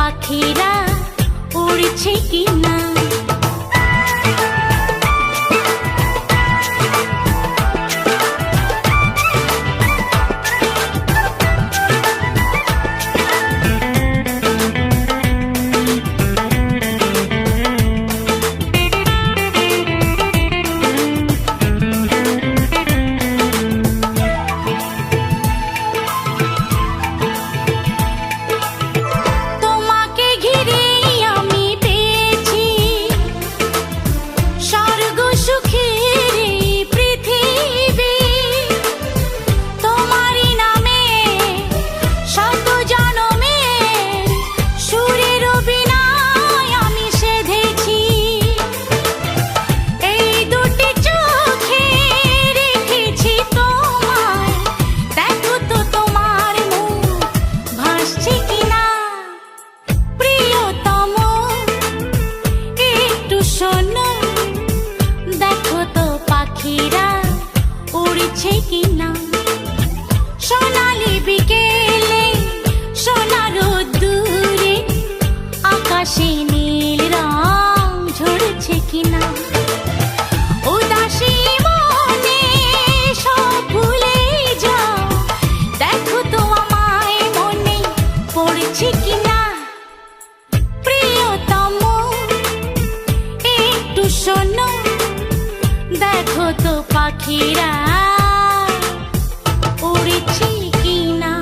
পাখিরা উড়ছে কিনা। সোনালি বিকেলে সোনা রোদ্দুরে আকাশে নীল রং ঝরছে কিনা। উদাসী মনে সব ভুলে যাও, দেখো তো আমায় মনে পড়ছে কিনা। প্রিয়তম একটু শোনো, দেখো তো পাখিরা উড়ছে কিনা।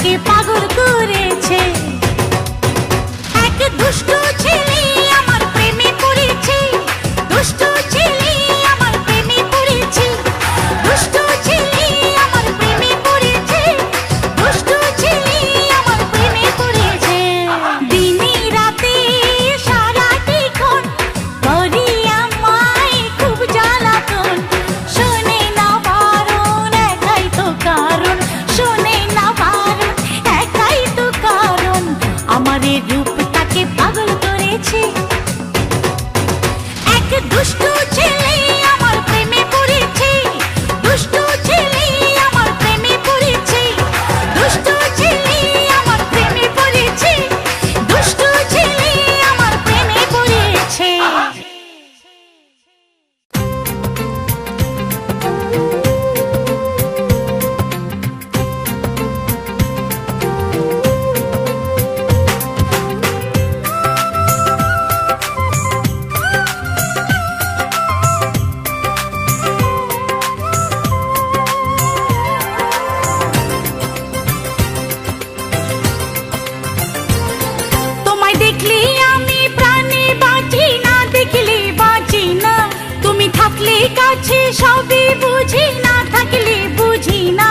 তাকে পাগল করেছে। এক দুষ্টু ছেলে আমার প্রেমে পড়েছে, দুষ্টু ছেলে আমার প্রেমে পড়েছে, দুষ্টু ছেলে আমার প্রেমে পড়েছে, দুষ্টু ছেলে আমার প্রেমে পড়েছে। দিনে রাতে সারাটিক্ষণ করি আমায় খুব জ্বালাতন, শোনে না বারণ একাই তো কারণ, শোনে না বারণ একাই তো কারণ, আমার এই রূপ তাকে পাগল করেছে। এক দুষ্টু ছেলে আমার প্রেমে পড়েছে, দুষ্টু ছেলে আমার প্রেমে পড়েছে, দুষ্টু ছেলে আমার প্রেমে পড়েছে, দুষ্টু ছেলে আমার প্রেমে পড়েছে। তোমায় দেখলে আমি প্রাণে বাঁচি না, দেখলে বাঁচি না, তুমি থাকলে কাছে সবই বুঝি, না থাকলে বুঝি না।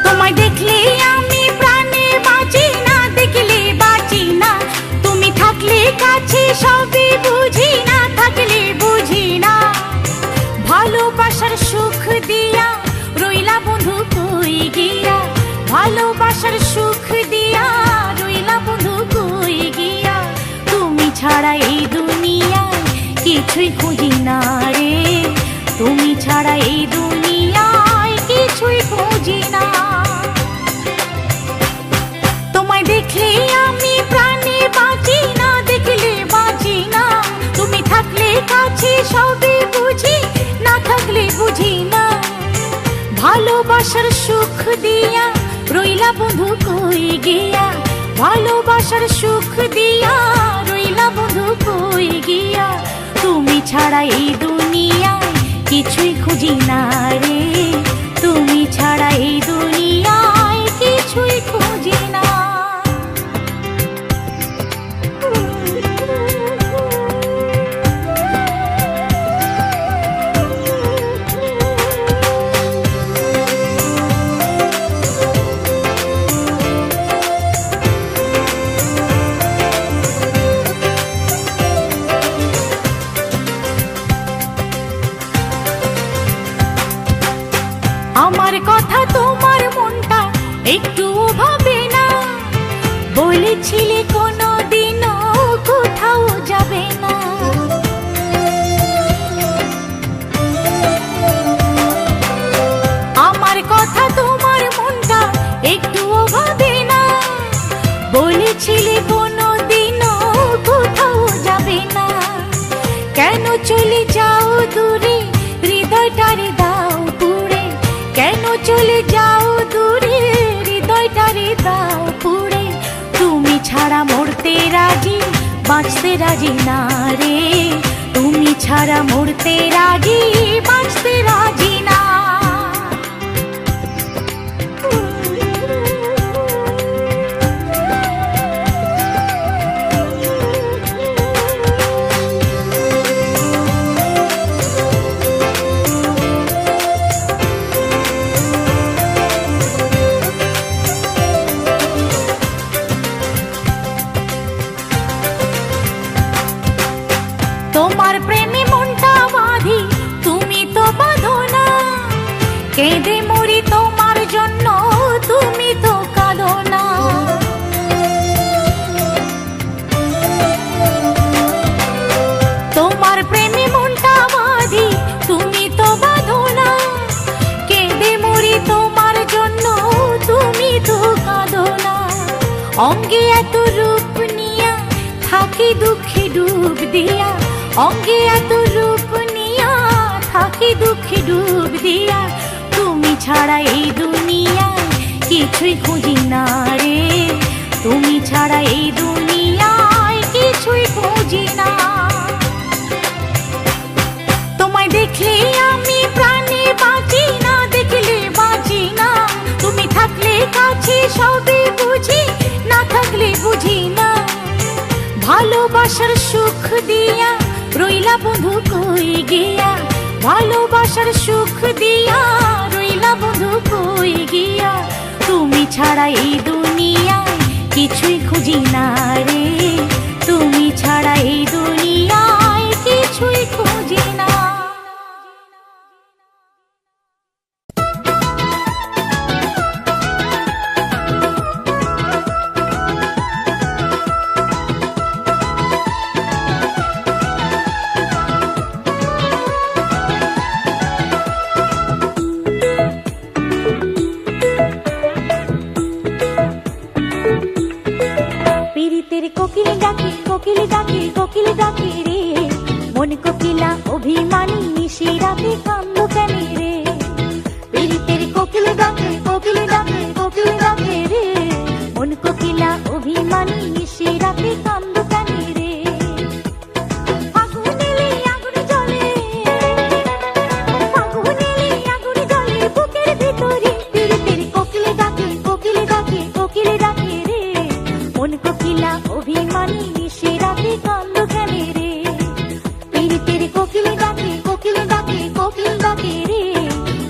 তোমায় দেখলে আমি প্রাণে বাঁচি না, দেখলে বাঁচি না, তুমি থাকলে কাছে সবই বুঝি, না থাকলে বুঝি না। ভালোবাসার সুখ দিয়া রইলা বন্ধু কই গিয়া, ভালোবাসার সুখ দিয়া রইলা বন্ধু কই গিয়া, তুমি ছাড়া এই দুনিয়ায় কিছুই খুঁজি না রে, তুমি ছাড়া এই দুনিয়ায় কিছুই খুঁজি না। তোমায় দেখলে আমি প্রাণে বাঁচি না, দেখলে বাঁচি না, তুমি থাকলে কাছে সবই বুঝি, না থাকলে বুঝি না। ভালোবাসার সুখ দিয়া রইলা বন্ধু কই গিয়া, ভালোবাসার সুখ দিয়া রইলা বন্ধু কই গিয়া, তুমি ছাড়া এই দুনিয়ায় কিছুই খুঁজি না রে, তুমি ছাড়া এই দুনিয়ায় কিছুই খুঁজি না। আমার কথা তোমার মনটা একটু ভাবে না, বলেছিলে কোনো দিনও কোথাও যাবে না। আমার কথা তোমার মনটা একটু ভাবে না, বলেছিলে কোনো দিনও কোথাও যাবে না। কেন চলে যাও দূরে, হৃদয়টারে দাও পুড়ে, কেন চলে যাও দূরে, হৃদয়টারে দাও পুড়ে, তুমি ছাড়া মরতে রাজি, বাঁচতে রাজি না রে, তুমি ছাড়া মরতে রাজি, বাঁচতে রাজি না। তোমার প্রেমে মনটা বাঁধি, তুমি তো বাঁধো না, কেঁদে মরি তোমার জন্য, তুমি তো কাঁদো না। তোমার প্রেমে মনটা বাঁধি, তুমি তো বাঁধো না, কেঁদে মরি তোমার জন্য, তুমি তো কাঁদো না। অঙ্গে এত রূপ নিয়া থাকি দুঃখে ডুব দিয়া, অঙ্গে এত রূপ নিয়া থাকি দুঃখে ডুব দিয়া, তুমি ছাড়া এই দুনিয়ায় কিছুই খুঁজি না রে, তুমি ছাড়া এই দুনিয়ায় কিছুই খুঁজি না। তোমায় দেখলে আমি প্রাণে বাঁচি দিয়া রইলা বন্ধু কই গিয়া, ভালোবাসার সুখ দিয়া রইলা বন্ধু কই গিয়া। তুমি ছাড়া এই দুনিয়ায় কিছুই খুঁজি না রে, তুমি ছাড়া এই দুনিয়ায় কিছুই খুঁজি না। কোকিল ডাকে কোকিল ডাকে কোকিল ডাকে রে, মন কোকিলা অভিমানী নিশি রাতে কান্দ কেনে রে। পীড়িতের কোকিল ডাকে কোকিল ডাকে কোকিল ডাকে রে, মন কোকিলা অভিমানী নিশি রাতে কান্দ কেনে রে। আগুন এলে আগুন জ্বলে, আগুন এলে আগুন জ্বলে বুকের ভিতরে। পীড়িতের কোকিল ডাকে কোকিল ডাকে কোকিল ডাকে রে, মন কোকিলা অভিমানী নিশি রাতে কান্দ কেনে রে। পীড়িতের কোকিল ডাকে কোকিল ডাকে কোকিল ডাকে রে,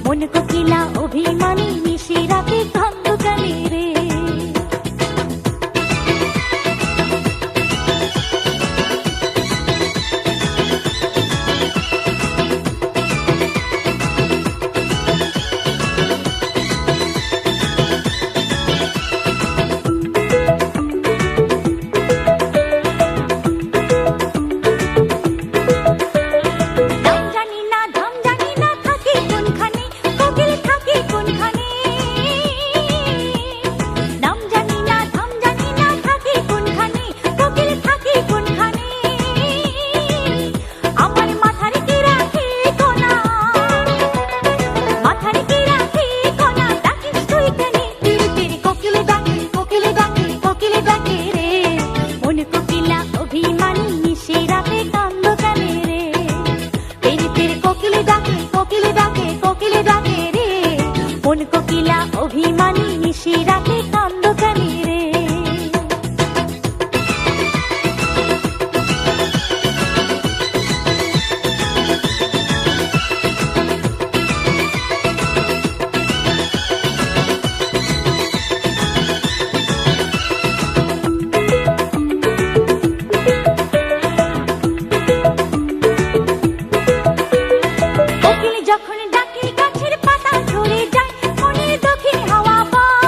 মন কোকিলা অভিমানী নিশি রাতে কান্দ কেনে রে। অভিমানী নিশি রাতে কান্দ কেনে রে। কোকিল যখন ডাকে গাছের পাতা ঝরে যায়, মনের দক্ষিণ হাওয়া পায়।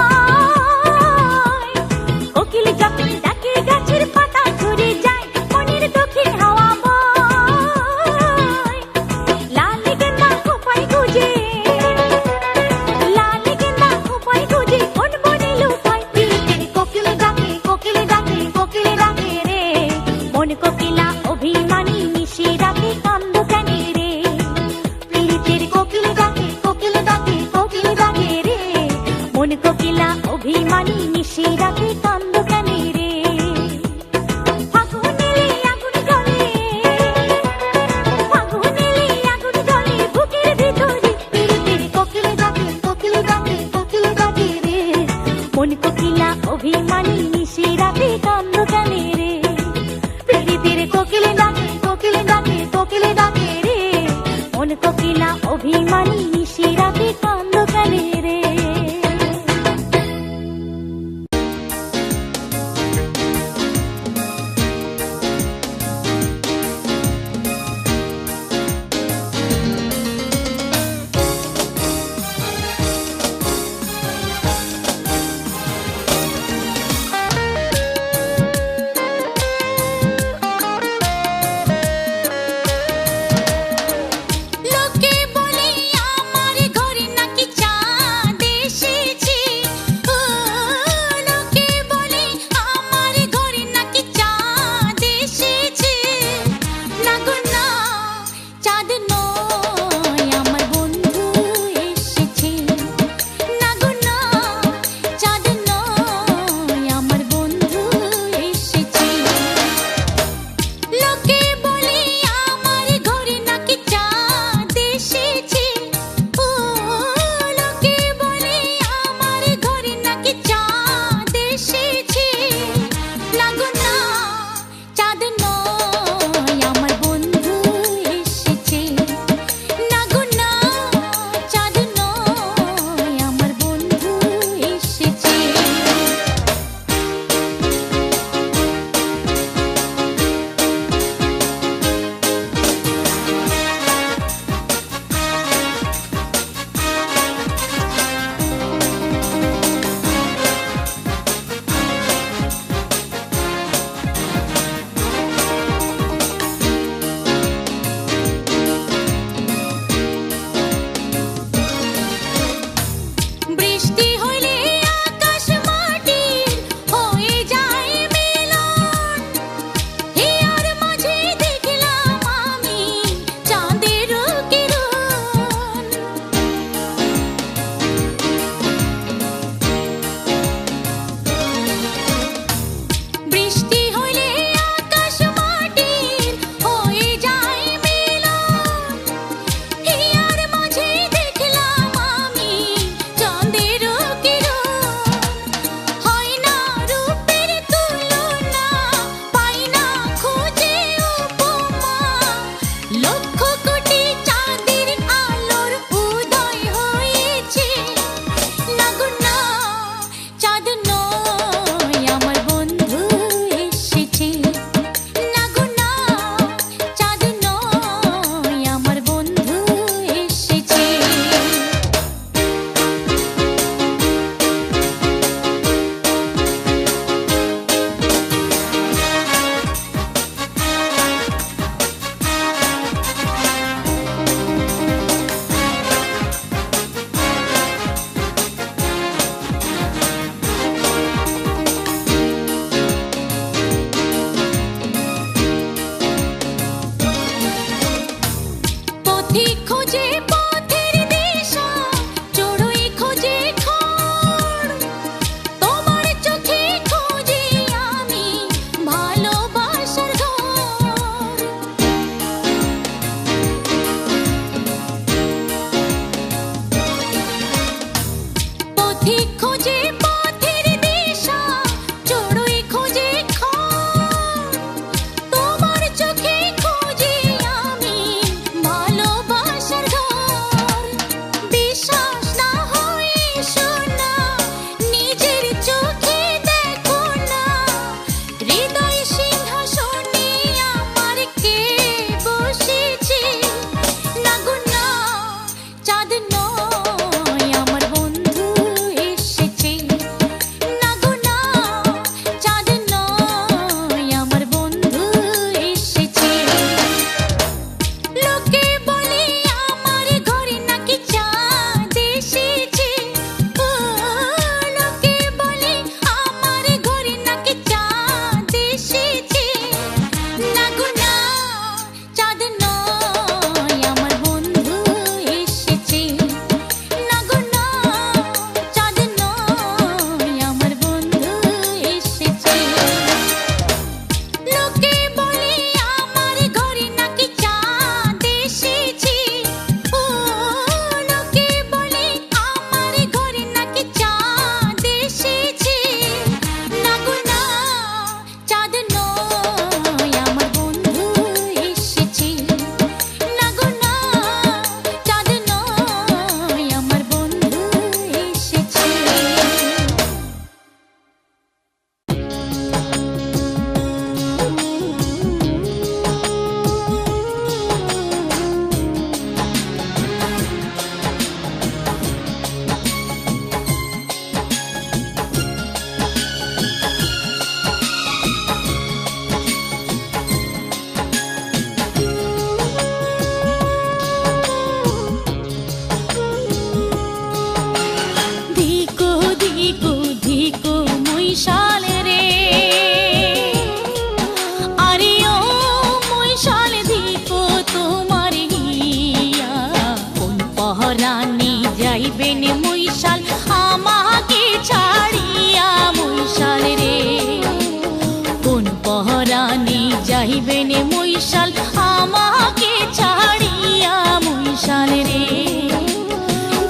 মহিষাল আমাকে ছাড়িয়া মহিষাল রে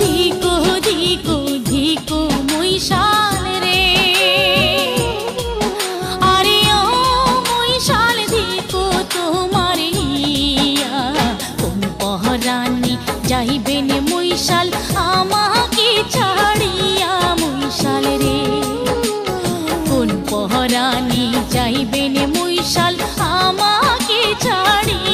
ধিকো ধিকো ধিকো মহিষাল রে আরে ও মহিষাল ধিকো তোমার ইয়া কোন পহরানি যাইবেন মহিষাল আমাকে ছাড়িয়া মহিষাল রে কোন পহরানি যাইবেন মহিষাল আমাকে ছাড়িয়া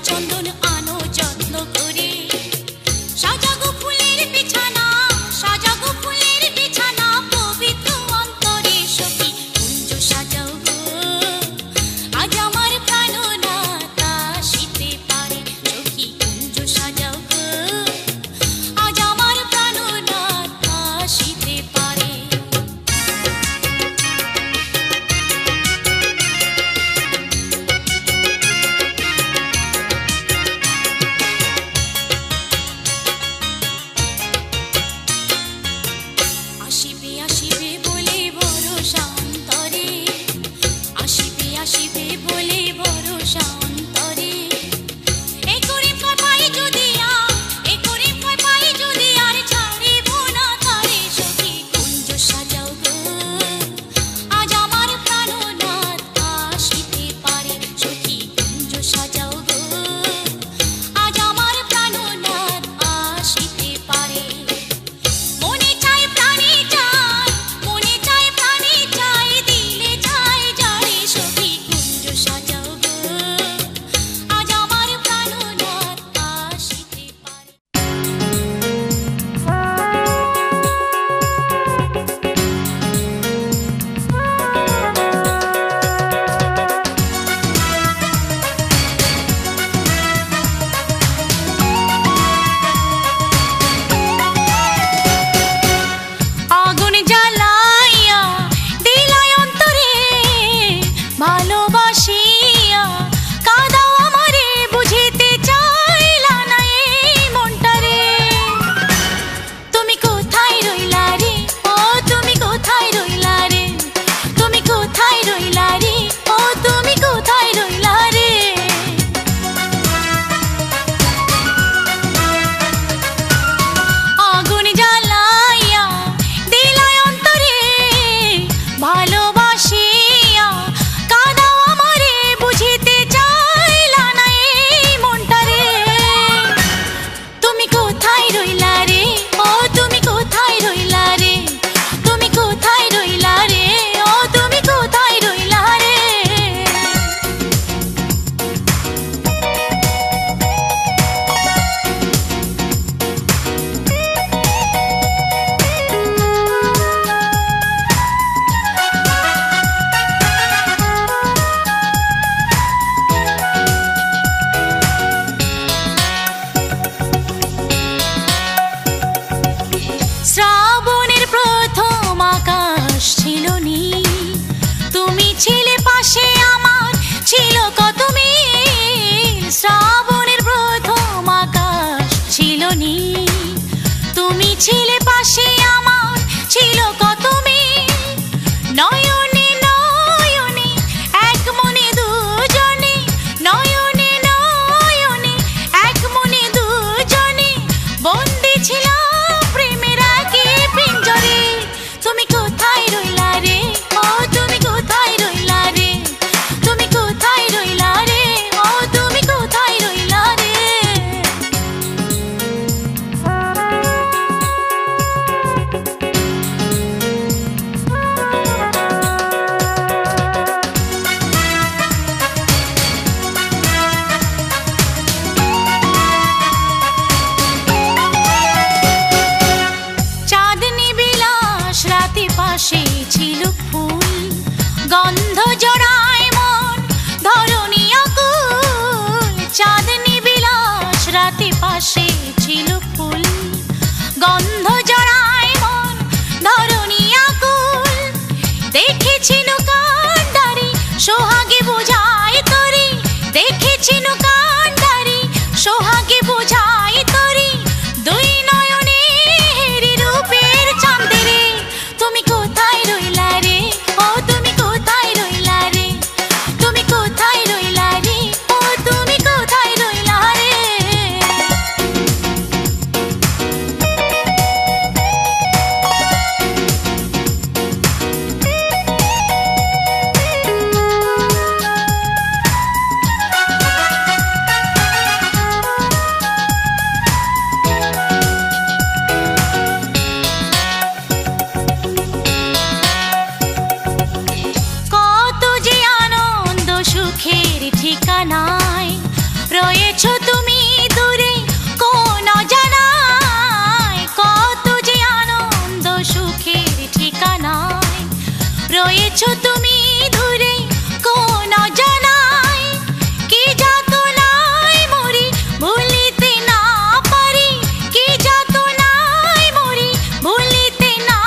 চন্দন আনো যত্ন করে, সাজাগো ফুলের বিছানা, সাজাগো ফুলের বিছানা, পবিত্র অন্তরে সখী কুঞ্জ সাজাও গো। আজ আমার প্রাণনাথ আসিতে পারে, সখী কুঞ্জ সাজাও গো। আজ আমার প্রাণনাথ আসিতে পারে। আসিবে আসিবে বলে ভরসা অন্তরে, আসিবে আসিবে বলে ভরসা অন্তরে। এই করে ভয় পাই যদি আর, এই করে ভয় পাই যদি আর, ছাড়িব না তারে সখী কুঞ্জ সাজাও গো। আজ আমার প্রাণনাথ আসিতে পারে, সখী কুঞ্জ সাজাও গো। আজ আমার প্রাণনাথ আসিতে পারে। মনে চায় প্রাণে চায়, মনে চায় প্রাণে চায়, দিলে চায় যারে সখী কুঞ্জ সাজাও গো। আজ আমার প্রাণনাথ আসিতে পারে। আগুন জ্বালাইয়া দিলাই অন্তরে, ভালোবাসিয়া কাঁদাও আমারে, বুঝিতে চাইলা না এই মনটারে। তুমি কোথায় রইলা রে, ও তুমি কোথায় রইলা রে, তুমি কোথায় রইলা রে, ও তুমি কোথায় রইলা রে। আগুন জ্বালাইয়া দিলাই অন্তরে, ভালোবাসিয়া কাঁদাও আমারে, বুঝিতে চাইলা না এই মনটারে। তুমি কোথায় রইলা রে, ও তুমি কোথায় রইলা রে, তুমি কোথায় রইলা রে, ও তুমি কোথায় রইলা রে। শ্রাবণের প্রথম আকাশ ছিল নীল, তুমি ছিলে পাশে আমার, ছিল কত মিল। শ্রাবণের প্রথম আকাশ ছিল নীল, তুমি ছিলে পাশে আমার, ছিল কত মিল। নয়নে নয়নে এক মনে দুজনে, নয়নে নয়নে এক মনে দুজনে, বন্দি ছিলাম প্রেমের আগে পিঞ্জরে। তুমি কোথায় রইলা রে, ও তুমি কোথায় রইলা রে, তুমি কোথায় রইলা রে, ও তুমি কোথায় রইলা রে। চাঁদনি বিলাস রাতে পাশে ছিল ফুল, গন্ধ জড়ায় মন ধরণী আকুল। চাঁদনি বিলাস রাতে পাশে ছিল ফুল, গন্ধ জড়ায় মন ধরণী আকুল। দেখেছি কান্ডারি সোহাগে বোঝাই তরি, দেখেছি কান্ডারি সোহাগে বোঝাই তরি। দুই নয়নে হেরি রূপের চাঁদেরে, তুমি কোথায় রইলা রে, ও তুমি কোথায় রইলা রে, তুমি কোথায় রইলা রে, ও তুমি কোথায় রইলা রে। রয়েছো তুমি দূরে কোন অজানায়, কত যে আনন্দ সুখের ঠিকানায়। রয়েছো তুমি দূরে কোন অজানায়, কি যাতনায় মরি ভুলিতে না পারি, কি যাতনায় মরি ভুলিতে না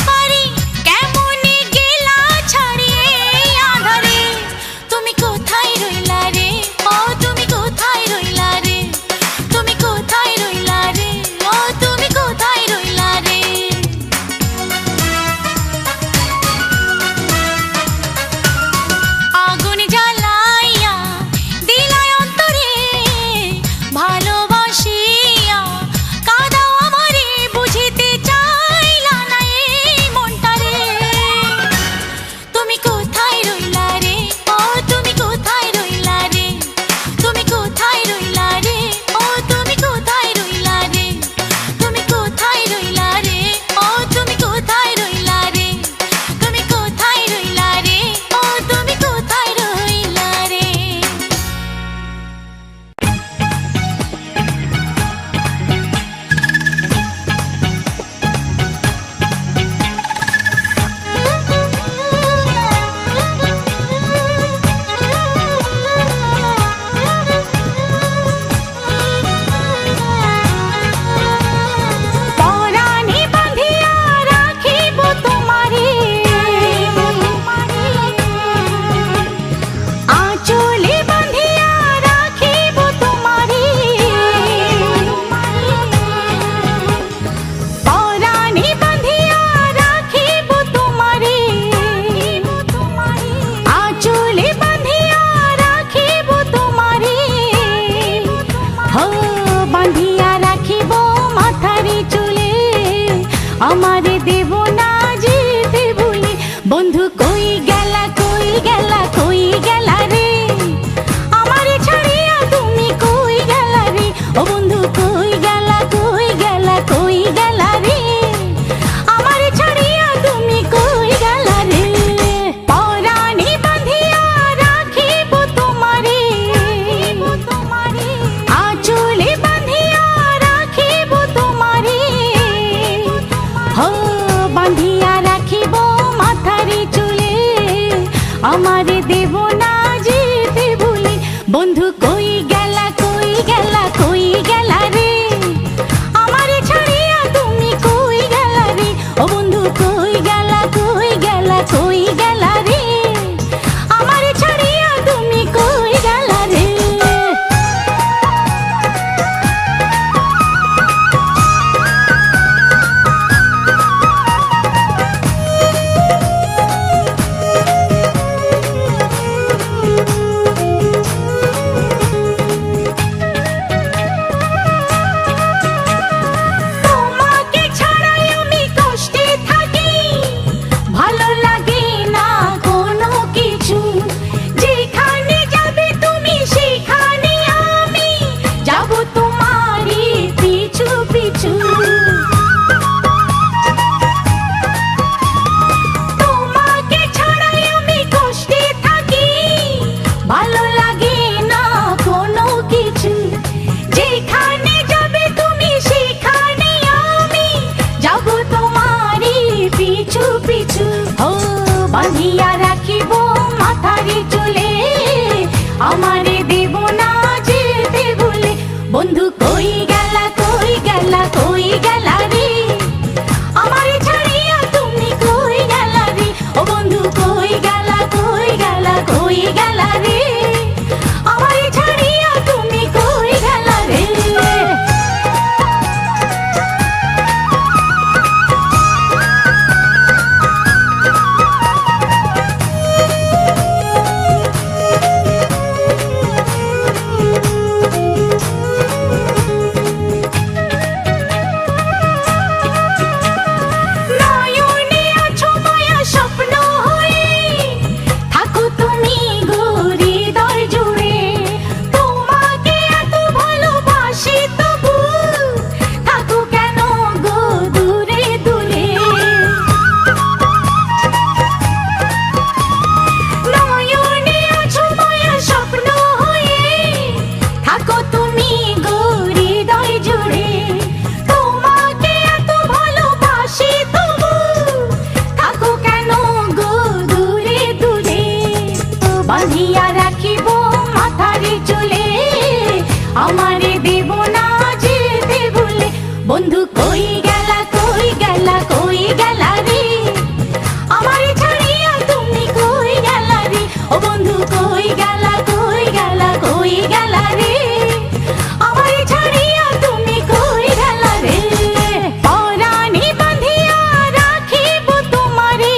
পারি। কেমনে গেলা ছাড়িয়ে আঁধারে, তুমি কোথায় রইলা রে, ও তুমি কোথায় রইলা রে, তুমি কোথায় রইলা রে, ও তুমি কোথায় রইলা রে। আগুন জ্বালাইয়া দিলাই অন্তরে, ভালোবাসিয়া কাঁদাও আমারে, বুঝিতে চাইলা না এই মনটারে। তুমি কোথায় রইলা রে, ও তুমি কোথায় রইলা রে, তুমি কোথায় রইলা রে, ও তুমি কোথায় রইলা রে, তুমি কোথায় রইলা রে, ও তুমি কোথায় রইলা রে, তুমি কোথায় রইলা রে, ও তুমি কোথায় রইলা রে। পরাণে বাঁধিয়া রাখিব তোমারে, আঁচলে বাঁধিয়া রাখিব তোমারে। পরাণে বাঁধিয়া রাখিব তোমারে, আঁচলে বাঁধিয়া রাখিব তোমারে। হো বাঁধিয়া রাখিব মাথারি চুলে, আমারে দেব না যেতে ভুলে। বন্ধু কই গেলা কই গেলা কই গেলা রে, আমারে ছাড়িয়া তুমি কই গেলা রে। ও বন্ধু কই গেলা কই গেলা কই গেলা রে, আমারে ছাড়িয়া তুমি কই গেলা রে। পরাণে বাঁধিয়া রাখিব তোমারে, আঁচলে বাঁধিয়া রাখিব তোমারে। হো বাঁধিয়া রাখিব মাথারি চুলে, আমারে দেব না যেতে ভুলে। বন্ধু কই গেলা কই গেলা কই গেলা রে, আমারে ছাড়িয়া তুমি কই গেলা রে। ও বন্ধু কই গেলা কই গেলা কই গেলা রে, আমারে ছাড়িয়া তুমি কই গেলা রে। আমারে দেব না যেতে ভুলে। বন্ধু কই গেলা কই গেলা কই গেলা রে, আমারে ছাড়িয়া তুমি কই গেলা রে। ও বন্ধু কই গেলা কই গেলা কই গেলা রে, আমারে ছাড়িয়া তুমি কই গেলা রে। পরাণে বাঁধিয়া রাখিব তোমারে,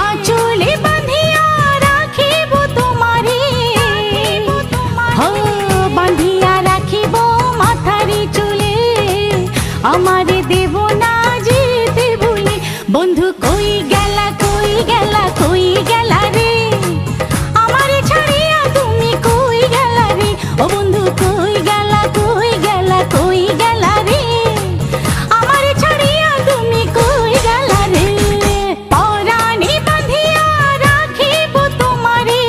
আঁচলে বাঁধিয়া রাখিব তোমারে। হো বাঁধিয়া রাখিব মাথারি চুলে, আমারে দেব না যেতে ভুলে। বন্ধু কই গেলা কই গেলা কই গেলা রে, আমারে ছাড়িয়া তুমি কই গেলা রে। ও বন্ধু কই গেলা কই গেলা কই গেলা রে, আমারে ছাড়িয়া তুমি কই গেলা রে। পরাণে বাঁধিয়া রাখিব তোমারে,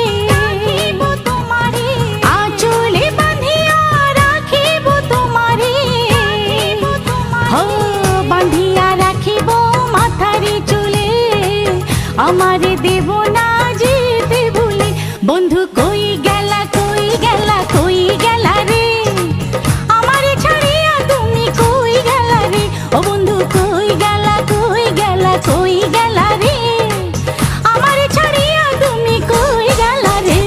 আঁচলে বাঁধিয়া রাখিব তোমারে। হো বাঁধিয়া রাখিব মাথারি চুলে, আমারে দেব না যেতে ভুলে। বন্ধু কই গেলা কই গেলা কই গেলা রে, আমারে ছাড়িয়া তুমি কই গেলা রে। ও বন্ধু কই গেলা কই গেলা কই গেলা রে, আমারে ছাড়িয়া তুমি কই গেলা রে।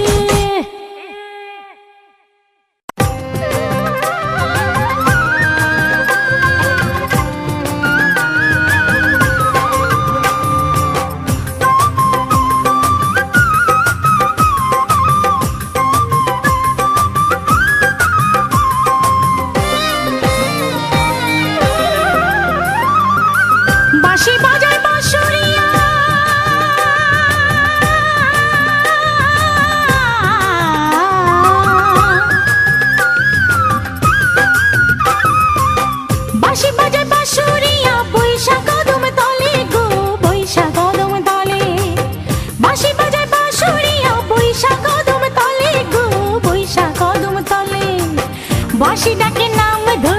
বাঁশি বাজায় বাঁশুরিয়া, বাঁশি বাজায় বাঁশুরিয়া, বৈশাখ কদম তলে গো বৈশাখ কদম তলে। বাঁশি বাজায় বাঁশুরিয়া, বৈশাখ কদম তলে গো বৈশাখ কদম তলে। বাঁশি ডাকে নাম ধরে